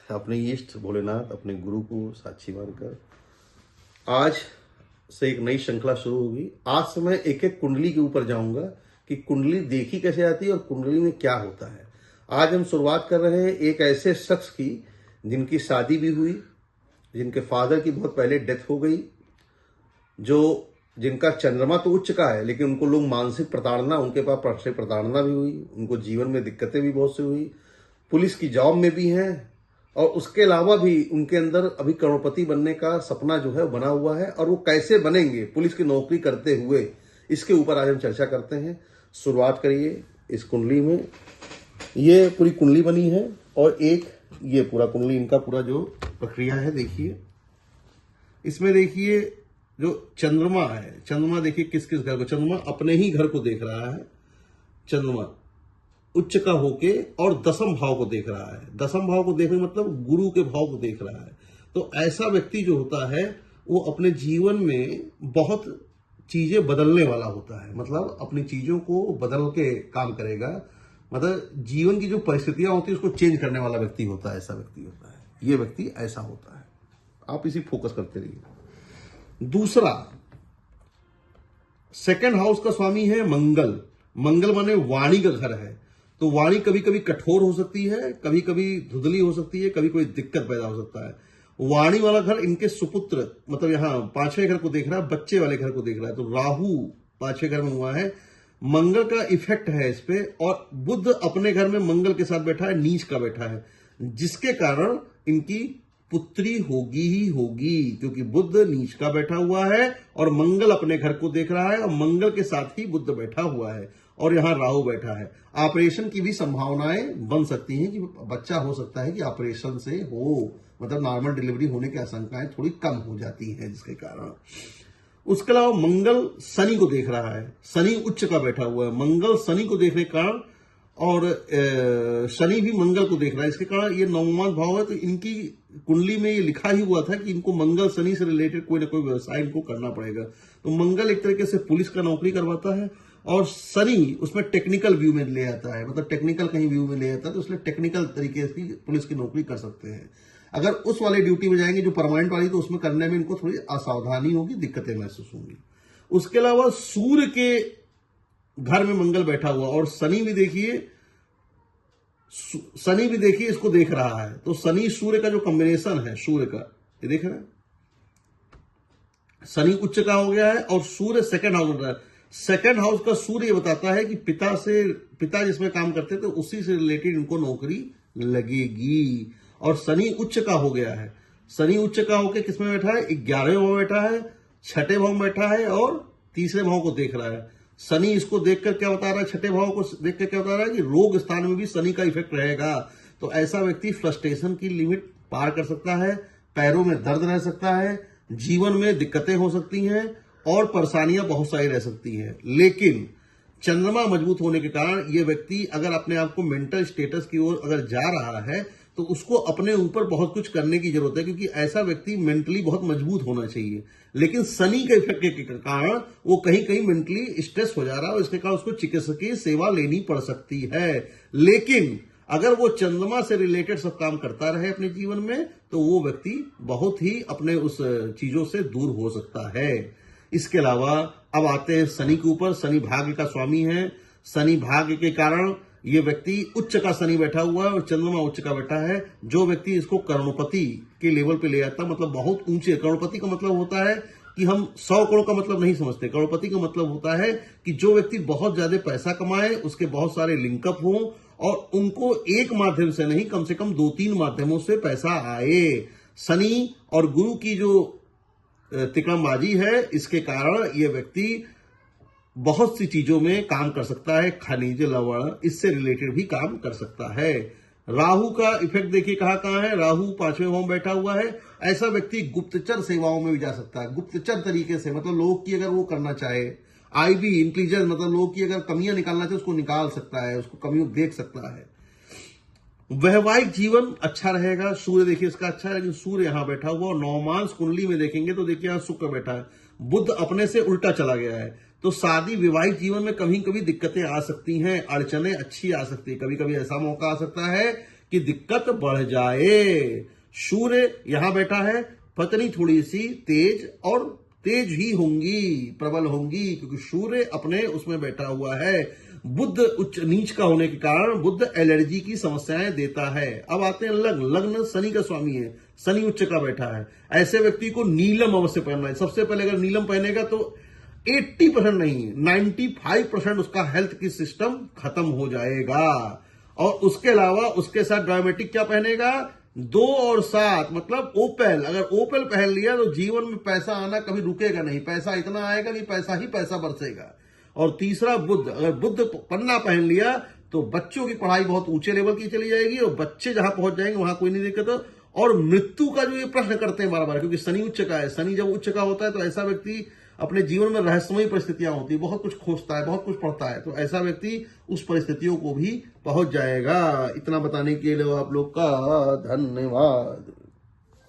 अपने इष्ट भोलेनाथ, अपने गुरु को साक्षी मानकर आज से एक नई श्रृंखला शुरू होगी। आज से मैं एक एक कुंडली के ऊपर जाऊंगा कि कुंडली देखी कैसे आती है और कुंडली में क्या होता है। आज हम शुरुआत कर रहे हैं एक ऐसे शख्स की जिनकी शादी भी हुई, जिनके फादर की बहुत पहले डेथ हो गई, जिनका चंद्रमा तो उच्च का है लेकिन उनको लोग मानसिक प्रताड़ना, उनके पास मानसिक प्रताड़ना भी हुई, उनको जीवन में दिक्कतें भी बहुत सी हुई, पुलिस की जॉब में भी हैं और उसके अलावा भी उनके अंदर अभी करोड़पति बनने का सपना जो है बना हुआ है। और वो कैसे बनेंगे पुलिस की नौकरी करते हुए, इसके ऊपर आज हम चर्चा करते हैं। शुरुआत करिए इस कुंडली में। ये पूरी कुंडली बनी है और एक ये पूरा कुंडली, इनका पूरा जो प्रक्रिया है देखिए। इसमें देखिए जो चंद्रमा है, चंद्रमा देखिए किस किस घर को, चंद्रमा अपने ही घर को देख रहा है, चंद्रमा उच्च का होके और दसम भाव को देख रहा है। दसम भाव को देखने मतलब गुरु के भाव को देख रहा है। तो ऐसा व्यक्ति जो होता है वो अपने जीवन में बहुत चीजें बदलने वाला होता है, मतलब अपनी चीजों को बदल के काम करेगा, मतलब जीवन की जो परिस्थितियां होती है उसको चेंज करने वाला व्यक्ति होता है, ऐसा व्यक्ति होता है। ये व्यक्ति ऐसा होता है, आप इसी फोकस करते रहिए। दूसरा, सेकंड हाउस का स्वामी है मंगल। मंगल माने वाणी का घर है। तो वाणी कभी कभी कठोर हो सकती है, कभी कभी धुंधली हो सकती है, कभी कोई दिक्कत पैदा हो सकता है। वाणी वाला घर इनके सुपुत्र, मतलब यहां पांचवें घर को देख रहा है, बच्चे वाले घर को देख रहा है। तो राहु पांचवें घर में हुआ है, मंगल का इफेक्ट है इस पे। और बुध अपने घर में मंगल के साथ बैठा है, नीच का बैठा है, जिसके कारण इनकी पुत्री होगी ही होगी, क्योंकि बुध नीच का बैठा हुआ है और मंगल अपने घर को देख रहा है और मंगल के साथ ही बुध बैठा हुआ है और यहां राहु बैठा है। ऑपरेशन की भी संभावनाएं बन सकती हैं कि बच्चा हो सकता है कि ऑपरेशन से हो, मतलब नॉर्मल डिलीवरी होने की आशंकाएं थोड़ी कम हो जाती हैं, जिसके कारण। उसके अलावा मंगल शनि को देख रहा है, शनि उच्च का बैठा हुआ है, मंगल शनि को देखने के कारण, और शनि भी मंगल को देख रहा है, इसके कारण ये नवमांश भाव है। तो इनकी कुंडली में ये लिखा ही हुआ था कि इनको मंगल शनि से रिलेटेड कोई ना कोई व्यवसाय इनको करना पड़ेगा। तो मंगल एक तरीके से पुलिस का नौकरी करवाता है और शनि उसमें टेक्निकल व्यू में ले आता है, मतलब टेक्निकल कहीं व्यू में ले आता है, तो इसलिए टेक्निकल तरीके से पुलिस की नौकरी कर सकते हैं। अगर उस वाले ड्यूटी में जाएंगे जो परमानेंट वाली, तो उसमें करने में इनको थोड़ी असावधानी होगी, दिक्कतें महसूस होंगी। उसके अलावा सूर्य के घर में मंगल बैठा हुआ और शनि भी देखिए इसको देख रहा है। तो शनि सूर्य का जो कॉम्बिनेशन है, सूर्य का ये देख रहे हैं, शनि उच्च का हो गया है और सूर्य सेकंड हाउस में रहा है। सेकंड हाउस का सूर्य ये बताता है कि पिता जिसमें काम करते थे उसी से रिलेटेड इनको नौकरी लगेगी। और शनि उच्च का हो गया है, शनि उच्च का होकर किसमें बैठा है, 11वें भाव में बैठा है, 6ठे भाव में बैठा है और 3रे भाव को देख रहा है। शनि इसको देखकर क्या बता रहा है, 6ठे भाव को देखकर क्या बता रहा है कि रोग स्थान में भी शनि का इफेक्ट रहेगा। तो ऐसा व्यक्ति फ्रस्ट्रेशन की लिमिट पार कर सकता है, पैरों में दर्द रह सकता है, जीवन में दिक्कतें हो सकती हैं और परेशानियां बहुत सारी रह सकती हैं। लेकिन चंद्रमा मजबूत होने के कारण यह व्यक्ति अगर अपने आप को मेंटल स्टेटस की ओर अगर जा रहा है तो उसको अपने ऊपर बहुत कुछ करने की जरूरत है, क्योंकि ऐसा व्यक्ति मेंटली बहुत मजबूत होना चाहिए। लेकिन शनि के इफेक्ट के कारण वो कहीं कहीं मेंटली स्ट्रेस हो जा रहा है और इसके कारण उसको चिकित्सकीय सेवा लेनी पड़ सकती है। लेकिन अगर वो चंद्रमा से रिलेटेड सब काम करता रहे अपने जीवन में, तो वो व्यक्ति बहुत ही अपने उस चीजों से दूर हो सकता है। इसके अलावा अब आते हैं शनि के ऊपर। शनि भाग्य का स्वामी है, शनि भाग्य के कारण ये व्यक्ति उच्च का शनि बैठा हुआ है और चंद्रमा उच्च का बैठा है। जो व्यक्ति इसको करोड़पति के लेवल पे ले जाता है, मतलब बहुत ऊंचे, करोड़पति का मतलब होता है कि हम 100 करोड़ का मतलब नहीं समझते। करोड़पति का मतलब होता है कि जो व्यक्ति बहुत ज्यादा पैसा कमाए, उसके बहुत सारे लिंकअप हों और उनको एक माध्यम से नहीं, कम से कम 2-3 माध्यमों से पैसा आए। शनि और गुरु की जो तिकड़मबाजी है, इसके कारण यह व्यक्ति बहुत सी चीजों में काम कर सकता है, खनिज लवण इससे रिलेटेड भी काम कर सकता है। राहु का इफेक्ट देखिए कहां है, राहु 5वें भाव में बैठा हुआ है। ऐसा व्यक्ति गुप्तचर सेवाओं में भी जा सकता है, गुप्तचर तरीके से, मतलब लोग की अगर वो करना चाहे, आईबी इंटेलिजेंस, मतलब लोग की अगर कमियां निकालना चाहे उसको निकाल सकता है, उसको कमियों देख सकता है। वैवाहिक जीवन अच्छा रहेगा। सूर्य देखिए इसका अच्छा है, लेकिन सूर्य यहां बैठा हुआ और नवमांश कुंडली में देखेंगे तो देखिए यहां शुक्र बैठा है, बुध अपने से उल्टा चला गया है। तो शादी विवाहिक जीवन में कभी कभी दिक्कतें आ सकती हैं, अड़चने अच्छी आ सकती है। कभी कभी ऐसा मौका आ सकता है कि दिक्कत बढ़ जाए। सूर्य यहां बैठा है, पत्नी थोड़ी सी तेज और तेज ही होंगी, प्रबल होंगी, क्योंकि सूर्य अपने उसमें बैठा हुआ है। बुध उच्च नीच का होने के कारण बुध एलर्जी की समस्याएं देता है। अब आते हैं लग्न। लग्न शनि का स्वामी है, शनि उच्च का बैठा है। ऐसे व्यक्ति को नीलम अवश्य पहनना है। सबसे पहले अगर नीलम पहनेगा तो 80% नहीं 95% उसका हेल्थ की सिस्टम खत्म हो जाएगा। और उसके अलावा उसके साथ ड्रामेटिक क्या पहनेगा, 2 और 7 मतलब ओपेल। अगर ओपेल पहन लिया तो जीवन में पैसा आना कभी रुकेगा नहीं, पैसा इतना आएगा नहीं, पैसा ही पैसा बरसेगा। और तीसरा बुध, अगर बुध पन्ना पहन लिया तो बच्चों की पढ़ाई बहुत ऊंचे लेवल की चली जाएगी और बच्चे जहां पहुंच जाएंगे वहां कोई नहीं दिक्कत। और मृत्यु का जो ये प्रश्न करते हैं बार बार, क्योंकि शनि उच्च का है, शनि जब उच्च का होता है तो ऐसा व्यक्ति अपने जीवन में रहस्यमयी परिस्थितियां होती है, बहुत कुछ खोजता है, बहुत कुछ पढ़ता है, तो ऐसा व्यक्ति उस परिस्थितियों को भी पहुंच जाएगा। इतना बताने के लिए आप लोग का धन्यवाद।